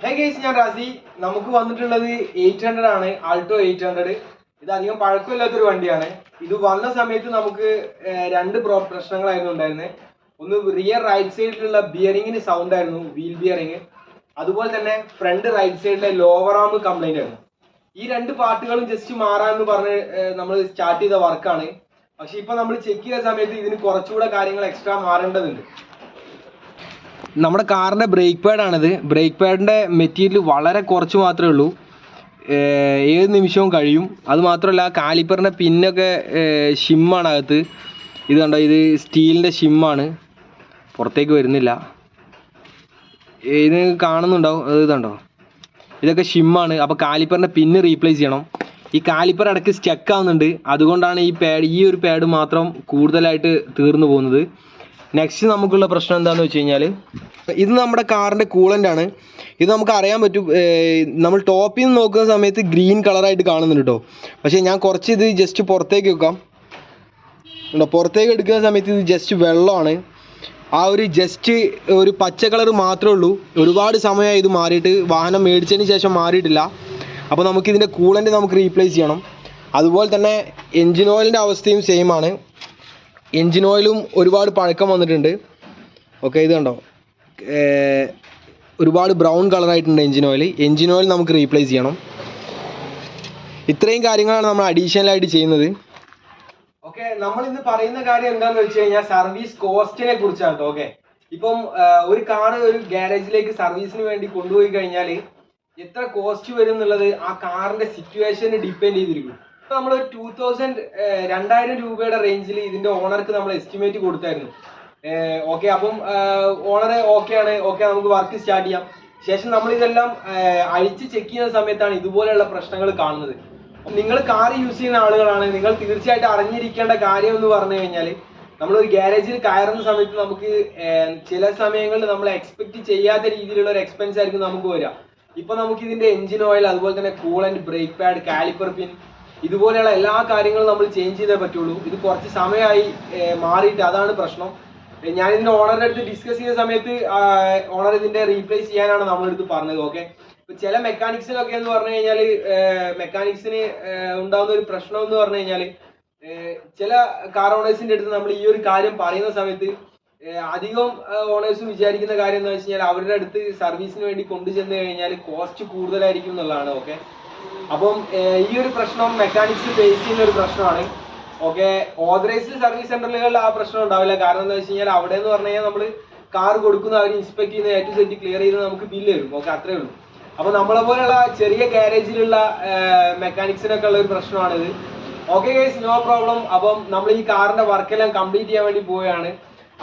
Hey guys, I am Razys. നമുക്ക് വന്നിട്ടുള്ളത് 800 ആണ് Alto 800. ഇത് അധികം പഴക്കമില്ലാത്തൊരു വണ്ടിയാണ്. ഇത് വന്ന സമയത്ത് നമുക്ക് രണ്ട് പ്രശ്നങ്ങളായിരുന്നു ഉണ്ടായിരുന്നത്. ഒന്ന് റിയർ റൈറ്റ് സൈഡിലുള്ള ബിയറിംഗിന് സൗണ്ട് ആയിരുന്നു, വീൽ ബിയറിംഗ്. അതുപോലെ തന്നെ ഫ്രണ്ട് റൈറ്റ് സൈഡിലെ ലോവർ ആം കംപ്ലൈന്റ് ആയിരുന്നു. ഈ രണ്ട് പാർട്ടുകളും ജസ്റ്റ് മാറാമെന്ന് പറഞ്ഞ് നമ്മൾ സ്റ്റാർട്ട് ചെയ്ത വർക്കാണ്. പക്ഷെ ഇപ്പൊ നമ്മൾ ചെക്ക് ചെയ്ത സമയത്ത് ഇതിന് കുറച്ചുകൂടെ കാര്യങ്ങൾ എക്സ്ട്രാ മാറേണ്ടതുണ്ട്. നമ്മുടെ കാറിൻ്റെ ബ്രേക്ക് പാഡാണിത്. ബ്രേക്ക് പാഡിൻ്റെ മെറ്റീരിയൽ വളരെ കുറച്ച് മാത്രമേ ഉള്ളൂ, ഏത് നിമിഷവും കഴിയും. അതുമാത്രമല്ല കാലിപ്പറിൻ്റെ പിന്നൊക്കെ ഷിമ്മാണ് അകത്ത്. ഇത് കണ്ടോ, ഇത് സ്റ്റീലിൻ്റെ ഷിമ്മാണ്, പുറത്തേക്ക് വരുന്നില്ല. ഇത് കാണുന്നുണ്ടാവും, ഇത് കണ്ടോ, ഇതൊക്കെ ഷിമ്മാണ്. അപ്പോൾ കാലിപ്പറിൻ്റെ പിന്ന് റീപ്ലേസ് ചെയ്യണം. ഈ കാലിപ്പർ ഇടയ്ക്ക് സ്റ്റക്ക് ആവുന്നുണ്ട്, അതുകൊണ്ടാണ് ഈ ഒരു പാഡ് മാത്രം കൂടുതലായിട്ട് തീർന്നു പോകുന്നത്. നെക്സ്റ്റ് നമുക്കുള്ള പ്രശ്നം എന്താണെന്ന് വെച്ച് കഴിഞ്ഞാൽ, ഇത് നമ്മുടെ കാറിൻ്റെ കൂളൻ്റ് ആണ്. ഇത് നമുക്ക് അറിയാൻ പറ്റും, നമ്മൾ ടോപ്പിൽ നിന്ന് നോക്കുന്ന സമയത്ത് ഗ്രീൻ കളറായിട്ട് കാണുന്നുണ്ട് കേട്ടോ. പക്ഷേ ഞാൻ കുറച്ച് ഇത് ജസ്റ്റ് പുറത്തേക്ക് വെക്കാം. പുറത്തേക്ക് എടുക്കുന്ന സമയത്ത് ഇത് ജസ്റ്റ് വെള്ളമാണ്. ആ ഒരു ജസ്റ്റ് ഒരു പച്ച കളർ മാത്രമേ ഉള്ളൂ. ഒരുപാട് സമയമായി ഇത് മാറിയിട്ട്, വാഹനം മേടിച്ചതിന് ശേഷം മാറിയിട്ടില്ല. അപ്പോൾ നമുക്കിതിൻ്റെ കൂളൻ്റ് നമുക്ക് റീപ്ലേസ് ചെയ്യണം. അതുപോലെ തന്നെ എൻജിൻ ഓയിലിൻ്റെ അവസ്ഥയും സെയിം ആണ്. എൻജിൻ ഓയിലും ഒരുപാട് പഴക്കം വന്നിട്ടുണ്ട്. ഓക്കെ, ഇത് കണ്ടോ, ഒരുപാട് ബ്രൗൺ കളറായിട്ടുണ്ട് എൻജിൻ ഓയിൽ. എൻജിൻ ഓയിൽ നമുക്ക് റീപ്ലേസ് ചെയ്യണം. ഇത്രയും കാര്യങ്ങളാണ് നമ്മൾ അഡീഷണലായിട്ട് ചെയ്യുന്നത്. ഓക്കെ, നമ്മൾ ഇന്ന് പറയുന്ന കാര്യം എന്താണെന്ന് വെച്ച് കഴിഞ്ഞാൽ സർവീസ് കോസ്റ്റിനെ കുറിച്ചാണ് കേട്ടോ. ഓക്കെ, ഇപ്പം ഒരു കാറ് ഒരു ഗ്യാരേജിലേക്ക് സർവീസിന് വേണ്ടി കൊണ്ടുപോയി കഴിഞ്ഞാൽ എത്ര കോസ്റ്റ് വരും എന്നുള്ളത് ആ കാറിൻ്റെ സിറ്റുവേഷന് ഡിപ്പെൻഡ് ചെയ്തിരിക്കും. നമ്മൾ 2000 രൂപയുടെ റേഞ്ചിൽ ഇതിന്റെ ഓണർക്ക് നമ്മൾ എസ്റ്റിമേറ്റ് കൊടുത്തായിരുന്നു. ഓക്കെ, അപ്പം ഓണർ ഓക്കെയാണ്, ഓക്കെ നമുക്ക് വർക്ക് സ്റ്റാർട്ട് ചെയ്യാം. ശേഷം നമ്മൾ ഇതെല്ലാം അഴിച്ച് ചെക്ക് ചെയ്യുന്ന സമയത്താണ് ഇതുപോലെയുള്ള പ്രശ്നങ്ങൾ കാണുന്നത്. നിങ്ങൾ കാർ യൂസ് ചെയ്യുന്ന ആളുകളാണ്, നിങ്ങൾ തീർച്ചയായിട്ടും അറിഞ്ഞിരിക്കേണ്ട കാര്യം എന്ന് പറഞ്ഞു കഴിഞ്ഞാൽ, നമ്മളൊരു ഗ്യാരേജിൽ കയറുന്ന സമയത്ത് നമുക്ക് ചില സമയങ്ങളിൽ നമ്മൾ എക്സ്പെക്ട് ചെയ്യാത്ത രീതിയിലുള്ള ഒരു എക്സ്പെൻസ് ആയിരിക്കും നമുക്ക് വരിക. ഇപ്പൊ നമുക്ക് ഇതിന്റെ എഞ്ചിൻ ഓയിൽ, അതുപോലെ തന്നെ കൂളന്റ്, ബ്രേക്ക് പാഡ്, കാലിപ്പർ പിൻ, ഇതുപോലെയുള്ള എല്ലാ കാര്യങ്ങളും നമ്മൾ ചേഞ്ച് ചെയ്തേ പറ്റുള്ളൂ. ഇത് കുറച്ച് സമയമായി മാറിയിട്ട്, അതാണ് പ്രശ്നം. ഞാൻ ഇതിന്റെ ഓണറുടെ അടുത്ത് ഡിസ്കസ് ചെയ്ത സമയത്ത് ഓണർ ഇതിന്റെ റീപ്ലേസ് ചെയ്യാനാണ് നമ്മളെടുത്ത് പറഞ്ഞത്. ഓക്കെ, ഇപ്പൊ ചില മെക്കാനിക്സിനൊക്കെ എന്ന് പറഞ്ഞു കഴിഞ്ഞാൽ, മെക്കാനിക്സിന് ഉണ്ടാകുന്ന ഒരു പ്രശ്നം എന്ന് പറഞ്ഞു കഴിഞ്ഞാൽ, ചില കാർ ഓണേഴ്സിന്റെ അടുത്ത് നമ്മൾ ഈ ഒരു കാര്യം പറയുന്ന സമയത്ത് അധികം ഓണേഴ്സും വിചാരിക്കുന്ന കാര്യം എന്ന് വെച്ച് കഴിഞ്ഞാൽ, അവരുടെ അടുത്ത് സർവീസിന് വേണ്ടി കൊണ്ടുചെന്ന് കഴിഞ്ഞാൽ കോസ്റ്റ് കൂടുതലായിരിക്കും എന്നുള്ളതാണ്. ഓക്കെ, അപ്പം ഈ ഒരു പ്രശ്നം മെക്കാനിക്സ് ഫേസ് ചെയ്യുന്ന ഒരു പ്രശ്നമാണ്. ഓക്കെ, ഓതറൈസ്ഡ് സർവീസ് സെന്ററുകളിൽ ആ പ്രശ്നം ഉണ്ടാവില്ല. കാരണം എന്താ വെച്ച് കഴിഞ്ഞാൽ, അവിടെ എന്ന് പറഞ്ഞു കഴിഞ്ഞാൽ നമ്മൾ കാർ കൊടുക്കുന്ന, അവർ ഇൻസ്പെക്ട് ചെയ്യുന്ന, A to Z ക്ലിയർ ചെയ്ത് നമുക്ക് ബില്ല് വരും. ഓക്കെ, അത്രേ ഉള്ളൂ. അപ്പോൾ നമ്മളെ പോലെയുള്ള ചെറിയ ഗാരേജിലുള്ള മെക്കാനിക്സിനൊക്കെ ഉള്ള ഒരു പ്രശ്നമാണിത്. Okay guys, no problem. അപ്പം നമ്മൾ ഈ കാറിന്റെ വർക്കെല്ലാം കംപ്ലീറ്റ് ചെയ്യാൻ വേണ്ടി പോവുകയാണ്.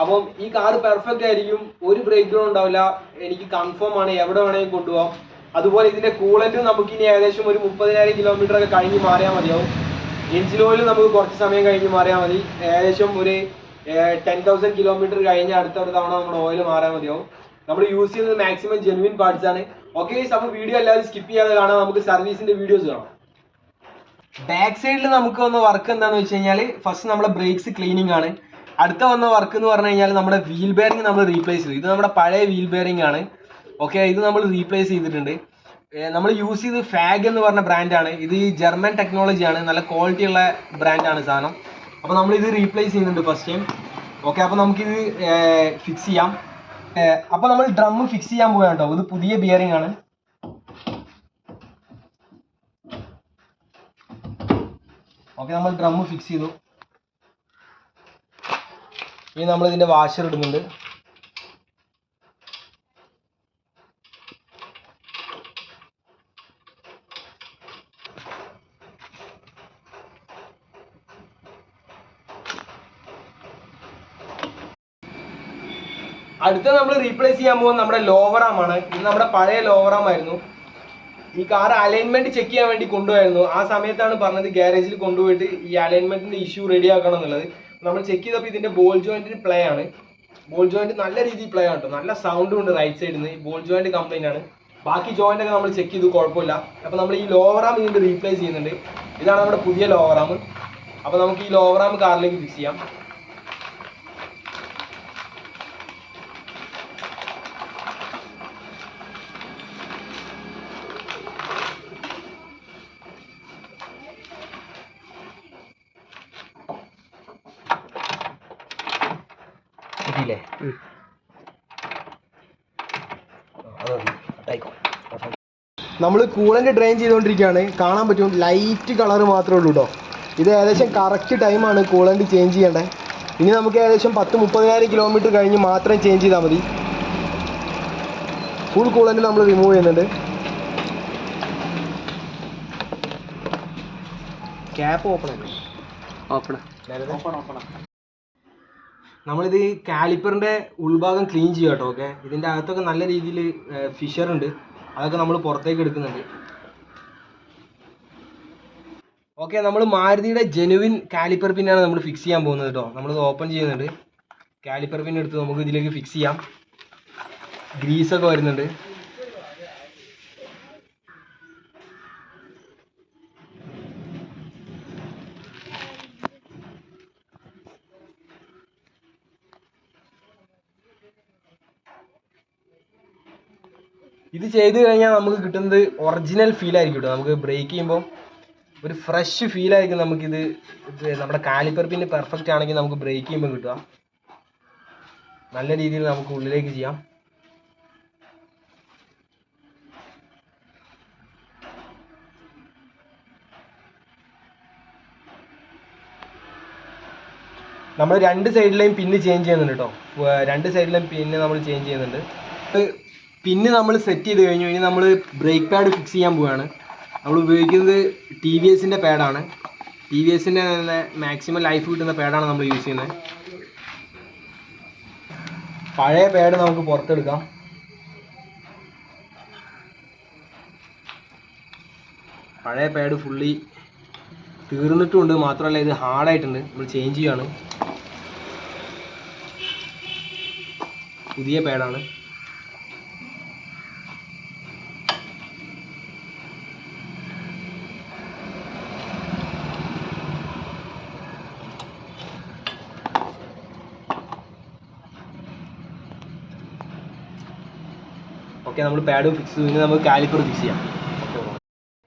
അപ്പം ഈ കാർ പെർഫെക്റ്റ് ആയിരിക്കും, ഒരു ബ്രേക്ക് ഡൗൺ ഉണ്ടാവില്ല, എനിക്ക് കൺഫേം ആണ്, എവിടെ വേണമെങ്കിലും കൊണ്ടുപോകാം. അതുപോലെ ഇതിന്റെ കൂളന്റും നമുക്ക് ഇനി ഏകദേശം ഒരു 30,000 കിലോമീറ്റർ ഒക്കെ കഴിഞ്ഞ് മാറിയാൽ മതിയാവും. എഞ്ചിൻ ഓയിൽ നമുക്ക് കുറച്ച് സമയം കഴിഞ്ഞ് മാറിയാൽ മതി. ഏകദേശം ഒരു 10,000 കിലോമീറ്റർ കഴിഞ്ഞ് അടുത്ത തവണ നമ്മുടെ ഓയിൽ മാറാൻ മതിയാവും. നമ്മൾ യൂസ് ചെയ്യുന്നത് മാക്സിമം ജെനുവിൻ പാർട്സ് ആണ്. ഓക്കെ, അപ്പോൾ വീഡിയോ എല്ലാവരും സ്കിപ്പ് ചെയ്യാതെ കാണാം. നമുക്ക് സർവീസിന്റെ വീഡിയോസ് കാണാം. ബാക്ക് സൈഡിൽ നമുക്ക് വന്ന വർക്ക് എന്താണെന്ന് വെച്ച് കഴിഞ്ഞാൽ, ഫസ്റ്റ് നമ്മുടെ ബ്രേക്സ് ക്ലീനിങ് ആണ്. അടുത്ത വന്ന വർക്ക് എന്ന് പറഞ്ഞു കഴിഞ്ഞാൽ നമ്മുടെ വീൽ ബെയറിംഗ് നമ്മൾ റീപ്ലേസ് ചെയ്തു. ഇത് നമ്മുടെ പഴയ വീൽ ബെയറിംഗ് ആണ്. ഓക്കെ, ഇത് നമ്മൾ റീപ്ലേസ് ചെയ്തിട്ടുണ്ട്. നമ്മൾ യൂസ് ചെയ്ത് ഫാഗ് എന്ന് പറഞ്ഞ ബ്രാൻഡാണ്. ഇത് ജർമ്മൻ ടെക്നോളജിയാണ്, നല്ല ക്വാളിറ്റി ഉള്ള ബ്രാൻഡാണ് സാധനം. അപ്പോൾ നമ്മളിത് റീപ്ലേസ് ചെയ്യുന്നുണ്ട് ഫസ്റ്റ് ടൈം. ഓക്കെ, അപ്പോൾ നമുക്കിത് ഫിക്സ് ചെയ്യാം. അപ്പോൾ നമ്മൾ ഡ്രം ഫിക്സ് ചെയ്യാൻ പോകാം കേട്ടോ. ഇത് പുതിയ ബിയറിംഗ് ആണ്. ഓക്കെ, നമ്മൾ ഡ്രം ഫിക്സ് ചെയ്തു. ഇനി നമ്മൾ ഇതിൻ്റെ വാഷർ ഇടുന്നുണ്ട്. അടുത്ത നമ്മൾ റീപ്ലേസ് ചെയ്യാൻ പോകുന്നത് നമ്മുടെ ലോവർ ആം ആണ്. ഇത് നമ്മുടെ പഴയ ലോവർ ആം ആയിരുന്നു. ഈ കാർ അലൈൻമെന്റ് ചെക്ക് ചെയ്യാൻ വേണ്ടി കൊണ്ടുപോയിരുന്നു. ആ സമയത്താണ് പറഞ്ഞത് ഗ്യാരേജിൽ കൊണ്ടുപോയിട്ട് ഈ അലൈൻമെന്റിന്റെ ഇഷ്യൂ റെഡി ആക്കണം എന്നുള്ളത്. നമ്മൾ ചെക്ക് ചെയ്തപ്പോൾ ഇതിന്റെ ബോൾ ജോയിന്റിന് പ്ലേ ആണ്. ബോൾ ജോയിന്റ് നല്ല രീതിയിൽ പ്ലേ ആണ് കേട്ടോ, നല്ല സൗണ്ടും ഉണ്ട് റൈറ്റ് സൈഡിൽ നിന്ന്. ബോൾ ജോയിന്റ് കംപ്ലൈന്റ് ആണ്. ബാക്കി ജോയിന്റ് ഒക്കെ നമ്മൾ ചെക്ക് ചെയ്തു, കുഴപ്പമില്ല. അപ്പോൾ നമ്മൾ ഈ ലോവർ ആം ഇതിന്റെ റീപ്ലേസ് ചെയ്യുന്നുണ്ട്. ഇതാണ് നമ്മുടെ പുതിയ ലോവർ ആം. അപ്പോൾ നമുക്ക് ഈ ലോവർ ആം കാറിലേക്ക് ഫിക്സ് ചെയ്യാം. ഇല്ലേ? നമ്മൾ കൂളൻ്റ് ഡ്രെയിൻ ചെയ്തുകൊണ്ടിരിക്കുകയാണ്. കാണാൻ പറ്റും ലൈറ്റ് കളർ മാത്രമേ ഉള്ളൂ കേട്ടോ. ഇത് ഏകദേശം കറക്റ്റ് ടൈമാണ് കൂളൻ്റ് ചേഞ്ച് ചെയ്യേണ്ടത്. ഇനി നമുക്ക് ഏകദേശം 10-30,000 കിലോമീറ്റർ കഴിഞ്ഞ് മാത്രം ചേഞ്ച് ചെയ്താൽ മതി. ഫുൾ കൂളൻ്റ് നമ്മൾ റിമൂവ് ചെയ്യുന്നുണ്ട്. ക്യാപ്പ് ഓപ്പൺ അല്ലേ? ഓപ്പൺ. നമ്മളിത് കാലിപ്പറിൻ്റെ ഉൾഭാഗം ക്ലീൻ ചെയ്യുക കേട്ടോ. ഓക്കെ, ഇതിൻ്റെ അകത്തൊക്കെ നല്ല രീതിയിൽ ഫിഷർ ഉണ്ട്, അതൊക്കെ നമ്മൾ പുറത്തേക്ക് എടുക്കുന്നുണ്ട്. ഓക്കെ, നമ്മൾ മാരുതിയുടെ ജെനുവിൻ കാലിപ്പർ പിന്നാണ് നമ്മൾ ഫിക്സ് ചെയ്യാൻ പോകുന്നത് കേട്ടോ. നമ്മളിത് ഓപ്പൺ ചെയ്യുന്നുണ്ട്. കാലിപ്പർ പിൻ എടുത്ത് നമുക്ക് ഇതിലേക്ക് ഫിക്സ് ചെയ്യാം. ഗ്രീസൊക്കെ വരുന്നുണ്ട്. ഇത് ചെയ്ത് കഴിഞ്ഞാൽ നമുക്ക് കിട്ടുന്നത് ഒറിജിനൽ ഫീലായിരിക്കും കേട്ടോ. നമുക്ക് ബ്രേക്ക് ചെയ്യുമ്പോൾ ഒരു ഫ്രഷ് ഫീലായിരിക്കും നമുക്കിത്. നമ്മുടെ കാലിപ്പർ പിന്നെ പെർഫെക്റ്റ് ആണെങ്കിൽ നമുക്ക് ബ്രേക്ക് ചെയ്യുമ്പോൾ കിട്ടുക. നല്ല രീതിയിൽ നമുക്ക് ഉള്ളിലേക്ക് ചെയ്യാം. നമ്മൾ രണ്ട് സൈഡിലെയും പിന്ന് ചേഞ്ച് ചെയ്യുന്നുണ്ട് കേട്ടോ. രണ്ട് സൈഡിലെയും പിന്ന് നമ്മൾ ചേഞ്ച് ചെയ്യുന്നുണ്ട്. പിന്ന് നമ്മൾ സെറ്റ് ചെയ്ത് കഴിഞ്ഞു. ഇനി നമ്മൾ ബ്രേക്ക് പാഡ് ഫിക്സ് ചെയ്യാൻ പോവുകയാണ്. നമ്മൾ ഉപയോഗിക്കുന്നത് TVSൻ്റെ പാഡാണ്. TVSൻ്റെ തന്നെ മാക്സിമം ലൈഫ് കിട്ടുന്ന പാഡാണ് നമ്മൾ യൂസ് ചെയ്യുന്നത്. പഴയ പാഡ് നമുക്ക് പുറത്തെടുക്കാം. പഴയ പാഡ് ഫുള്ളി തീർന്നിട്ടുമുണ്ട്, മാത്രമല്ല ഇത് ഹാർഡായിട്ടുണ്ട്. നമ്മൾ ചേഞ്ച് ചെയ്യുകയാണ്. പുതിയ പാഡാണ്. ഓക്കെ, നമ്മൾ പാഡും ഫിക്സ് ചെയ്ത് കഴിഞ്ഞാൽ നമുക്ക് കാലിപ്പർ ഫിക്സ് ചെയ്യാം.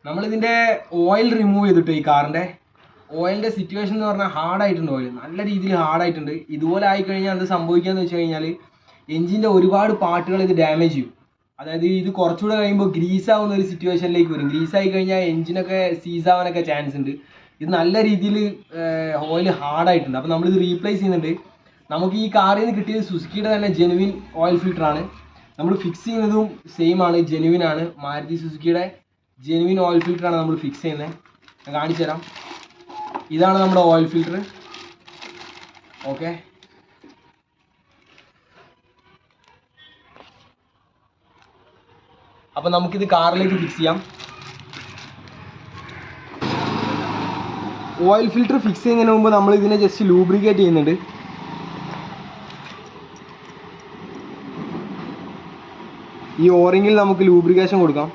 നമ്മളിതിൻ്റെ ഓയിൽ റിമൂവ് ചെയ്തിട്ട് ഈ കാറിൻ്റെ ഓയിലിൻ്റെ സിറ്റുവേഷൻ എന്ന് പറഞ്ഞാൽ ഹാർഡായിട്ടുണ്ട്. ഓയിൽ നല്ല രീതിയിൽ ഹാർഡായിട്ടുണ്ട്. ഇതുപോലെ ആയിക്കഴിഞ്ഞാൽ അത് സംഭവിക്കുകയെന്ന് വെച്ച് കഴിഞ്ഞാൽ എഞ്ചിൻ്റെ ഒരുപാട് പാർട്ടുകൾ ഇത് ഡാമേജ് ചെയ്യും. അതായത് ഇത് കുറച്ചുകൂടെ കഴിയുമ്പോൾ ഗ്രീസ് ആവുന്ന ഒരു സിറ്റുവേഷനിലേക്ക് വരും. ഗ്രീസ് ആയി കഴിഞ്ഞാൽ എഞ്ചിനൊക്കെ സീസ് ആവാനൊക്കെ ചാൻസ് ഉണ്ട്. ഇത് നല്ല രീതിയിൽ ഓയിൽ ഹാർഡായിട്ടുണ്ട്. അപ്പോൾ നമ്മളിത് റീപ്ലേസ് ചെയ്യുന്നുണ്ട്. നമുക്ക് ഈ കാറിൽ നിന്ന് കിട്ടിയത് സുസുക്കിയുടെ തന്നെ ജെനുവിൻ ഓയിൽ ഫിൽറ്ററാണ്. നമ്മൾ ഫിക്സ് ചെയ്യുന്നതും സെയിം ആണ്, ജെനുവിൻ ആണ്. മാരുതി സുസുക്കിയുടെ ജെനുവിൻ ഓയിൽ ഫിൽറ്ററാണ് നമ്മൾ ഫിക്സ് ചെയ്യുന്നത്. ഞാൻ കാണിച്ചു തരാം. ഇതാണ് നമ്മുടെ ഓയിൽ ഫിൽറ്റർ. ഓക്കെ, അപ്പം നമുക്കിത് കാറിലേക്ക് ഫിക്സ് ചെയ്യാം. ഓയിൽ ഫിൽറ്റർ ഫിക്സ് ചെയ്യുന്നതിന് മുമ്പ് നമ്മൾ ഇതിനെ ജസ്റ്റ് ലൂബ്രിക്കേറ്റ് ചെയ്യുന്നുണ്ട്. ഈ ഓറിങ്ങിൽ നമുക്ക് ലൂബ്രിക്കേഷൻ കൊടുക്കാം.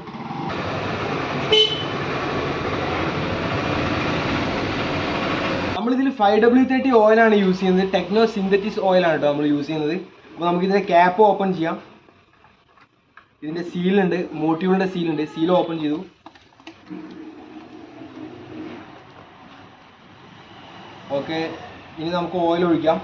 നമ്മളിതിൽ 5W30 ഓയിലാണ് യൂസ് ചെയ്യുന്നത്. ടെക്നോ സിന്തറ്റിസ് ഓയിലാണ് കേട്ടോ നമ്മൾ യൂസ് ചെയ്യുന്നത്. അപ്പോൾ നമുക്കിതിൻ്റെ ക്യാപ്പ് ഓപ്പൺ ചെയ്യാം. ഇതിൻ്റെ സീലുണ്ട്, മോട്ടീവിൻ്റെ സീലുണ്ട്. സീൽ ഓപ്പൺ ചെയ്തു. ഓക്കെ, ഇനി നമുക്ക് ഓയിൽ ഒഴിക്കാം.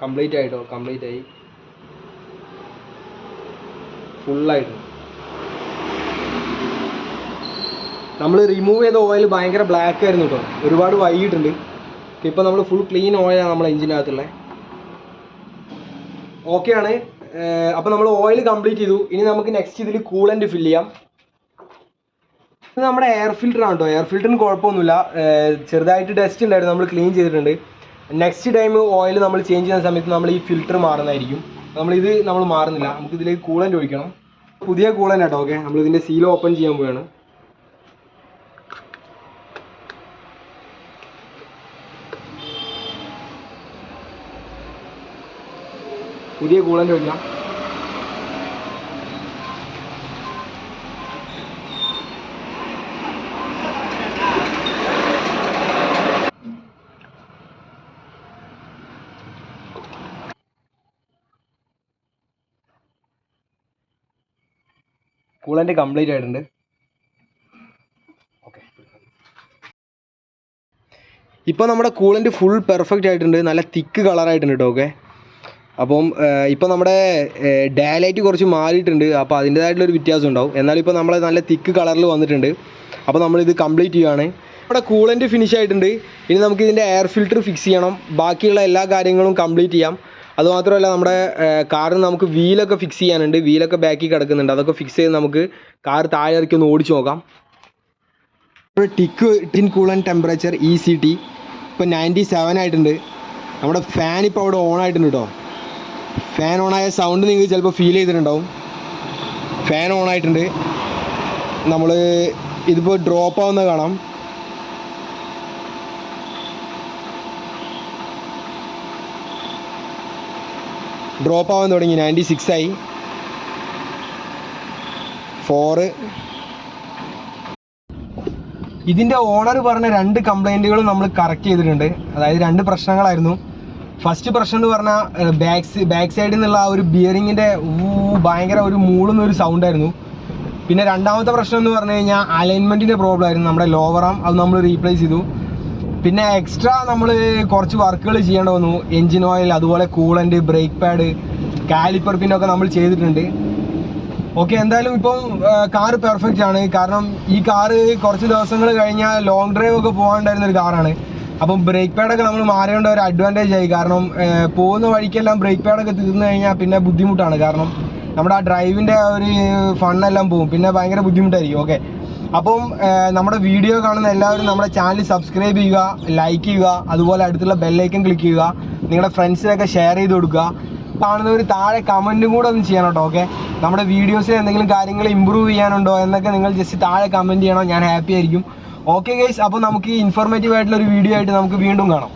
കംപ്ലീറ്റ് ആയിട്ടോ, കംപ്ലീറ്റ് ആയി, ഫുള്ളായിട്ട്. നമ്മൾ റിമൂവ് ചെയ്ത ഓയിൽ ഭയങ്കര ബ്ലാക്ക് ആയിരുന്നു കേട്ടോ, ഒരുപാട് വൈകിട്ടുണ്ട്. ഇപ്പോൾ നമ്മൾ ഫുൾ ക്ലീൻ ഓയിലാണ് നമ്മുടെ എഞ്ചിനകത്തുള്ളത്. ഓക്കെയാണ്. അപ്പോൾ നമ്മൾ ഓയിൽ കംപ്ലീറ്റ് ചെയ്തു. ഇനി നമുക്ക് നെക്സ്റ്റ് ഇതിൽ കൂളൻ്റ് ഫില്ല് ചെയ്യാം. ഇത് നമ്മുടെ എയർ ഫിൽറ്ററാണ് കേട്ടോ. എയർ ഫിൽറ്ററിന് കുഴപ്പമൊന്നുമില്ല, ചെറുതായിട്ട് ഡസ്റ്റ് ഉണ്ടായിരുന്നു, നമ്മൾ ക്ലീൻ ചെയ്തിട്ടുണ്ട്. നെക്സ്റ്റ് ടൈം ഓയിൽ നമ്മൾ ചേഞ്ച് ചെയ്യുന്ന സമയത്ത് നമ്മൾ ഈ ഫിൽറ്റർ മാറുന്നതായിരിക്കും. നമ്മൾ മാറുന്നില്ല. നമുക്ക് ഇതിലേക്ക് കൂളൻ്റ് ഒഴിക്കണം. പുതിയ കൂളൻ്റ് കേട്ടോ. ഓക്കെ, നമ്മൾ ഇതിൻ്റെ സീൽ ഓപ്പൺ ചെയ്യാൻ പോവുകയാണ്. പുതിയ കൂളൻ്റ് ഒഴിക്കാം. കൂളൻ്റ് കംപ്ലീറ്റ് ആയിട്ടുണ്ട്. ഓക്കെ, ഇപ്പോൾ നമ്മുടെ കൂളൻ്റ് ഫുൾ പെർഫെക്റ്റ് ആയിട്ടുണ്ട്, നല്ല തിക്ക് കളറായിട്ടുണ്ട് കേട്ടോ. ഓക്കെ, അപ്പം ഇപ്പോൾ നമ്മുടെ ഡയലൈറ്റ് കുറച്ച് മാറിയിട്ടുണ്ട്, അപ്പോൾ അതിൻ്റേതായിട്ടുള്ളൊരു വ്യത്യാസം ഉണ്ടാവും. എന്നാലും ഇപ്പോൾ നമ്മൾ നല്ല തിക്ക് കളറിൽ വന്നിട്ടുണ്ട്. അപ്പോൾ നമ്മളിത് കംപ്ലീറ്റ് ചെയ്യുകയാണ്. നമ്മുടെ കൂളൻ്റ് ഫിനിഷ് ആയിട്ടുണ്ട്. ഇനി നമുക്ക് ഇതിൻ്റെ എയർ ഫിൽറ്റർ ഫിക്സ് ചെയ്യണം. ബാക്കിയുള്ള എല്ലാ കാര്യങ്ങളും കംപ്ലീറ്റ് ചെയ്യാം. അതുമാത്രമല്ല, നമ്മുടെ കാറിന് നമുക്ക് വീലൊക്കെ ഫിക്സ് ചെയ്യാനുണ്ട്. വീലൊക്കെ ബാക്കിൽ കിടക്കുന്നുണ്ട്, അതൊക്കെ ഫിക്സ് ചെയ്ത് നമുക്ക് കാർ താഴെ ഇറക്കി ഒന്ന് ഓടിച്ച് നോക്കാം. ടിൻ കൂളൻ്റ് ടെമ്പറേച്ചർ ECT ഇപ്പോൾ 97 ആയിട്ടുണ്ട്. നമ്മുടെ ഫാൻ ഇപ്പോൾ അവിടെ ഓൺ ആയിട്ടുണ്ട് കേട്ടോ. ഫാൻ ഓണായ സൗണ്ട് നിങ്ങൾക്ക് ചിലപ്പോൾ ഫീൽ ചെയ്തിട്ടുണ്ടാവും. ഫാൻ ഓൺ ആയിട്ടുണ്ട്. നമ്മൾ ഇതിപ്പോൾ ഡ്രോപ്പ് ആവുന്നത് കാണാം. ഡ്രോപ്പ് ആവാൻ തുടങ്ങി. 96 ആയി. 4. ഇതിൻ്റെ ഓണർ പറഞ്ഞ 2 കംപ്ലൈൻറ്റുകളും നമ്മൾ കറക്റ്റ് ചെയ്തിട്ടുണ്ട്. അതായത് 2 പ്രശ്നങ്ങളായിരുന്നു. ഫസ്റ്റ് പ്രശ്നം എന്ന് പറഞ്ഞാൽ ബാക്ക് സൈഡിൽ നിന്നുള്ള ആ ഒരു ബിയറിങ്ങിൻ്റെ ഭയങ്കര ഒരു മൂളുന്ന ഒരു സൗണ്ടായിരുന്നു. പിന്നെ രണ്ടാമത്തെ പ്രശ്നം എന്ന് പറഞ്ഞു കഴിഞ്ഞാൽ അലൈൻമെൻറ്റിൻ്റെ പ്രോബ്ലം ആയിരുന്നു. നമ്മുടെ ലോവർ ആം അത് നമ്മൾ റീപ്ലേസ് ചെയ്തു. പിന്നെ എക്സ്ട്രാ നമ്മൾ കുറച്ച് വർക്കുകൾ ചെയ്യേണ്ടി വന്നു. എൻജിൻ ഓയിൽ, അതുപോലെ കൂളൻ്റ്, ബ്രേക്ക് പാഡ്, കാലിപ്പർ പിന്നൊക്കെ നമ്മൾ ചെയ്തിട്ടുണ്ട്. ഓക്കെ, എന്തായാലും ഇപ്പം കാറ് പെർഫെക്റ്റ് ആണ്. കാരണം ഈ കാറ് കുറച്ച് ദിവസങ്ങൾ കഴിഞ്ഞാൽ ലോങ് ഡ്രൈവ് ഒക്കെ പോകാണ്ടായിരുന്ന ഒരു കാറാണ്. അപ്പം ബ്രേക്ക് പാഡൊക്കെ നമ്മൾ മാറേണ്ട ഒരു അഡ്വാൻറ്റേജ് ആയി. കാരണം പോകുന്ന വഴിക്കെല്ലാം ബ്രേക്ക് പാഡൊക്കെ തീർന്നു കഴിഞ്ഞാൽ പിന്നെ ബുദ്ധിമുട്ടാണ്. കാരണം നമ്മുടെ ആ ഡ്രൈവിൻ്റെ ഒരു ഫണ്ണെല്ലാം പോകും, പിന്നെ ഭയങ്കര ബുദ്ധിമുട്ടായിരിക്കും. ഓക്കെ, അപ്പം നമ്മുടെ വീഡിയോ കാണുന്ന എല്ലാവരും നമ്മുടെ ചാനൽ സബ്സ്ക്രൈബ് ചെയ്യുക, ലൈക്ക് ചെയ്യുക, അതുപോലെ അടുത്തുള്ള ബെല്ലൈക്കൺ ക്ലിക്ക് ചെയ്യുക, നിങ്ങളുടെ ഫ്രണ്ട്സിനൊക്കെ ഷെയർ ചെയ്ത് കൊടുക്കുക. കാണുന്നവർ താഴെ കമൻറ്റും കൂടെ ഒന്ന് ചെയ്യണം കേട്ടോ. ഓക്കെ, നമ്മുടെ വീഡിയോസിൽ എന്തെങ്കിലും കാര്യങ്ങൾ ഇമ്പ്രൂവ് ചെയ്യാനുണ്ടോ എന്നൊക്കെ നിങ്ങൾ ജസ്റ്റ് താഴെ കമൻറ്റ് ചെയ്യണം. ഞാൻ ഹാപ്പി ആയിരിക്കും. ഓക്കെ ഗൈസ്, അപ്പോൾ നമുക്ക് ഇൻഫോർമേറ്റീവ് ആയിട്ടുള്ളൊരു വീഡിയോ ആയിട്ട് നമുക്ക് വീണ്ടും കാണാം.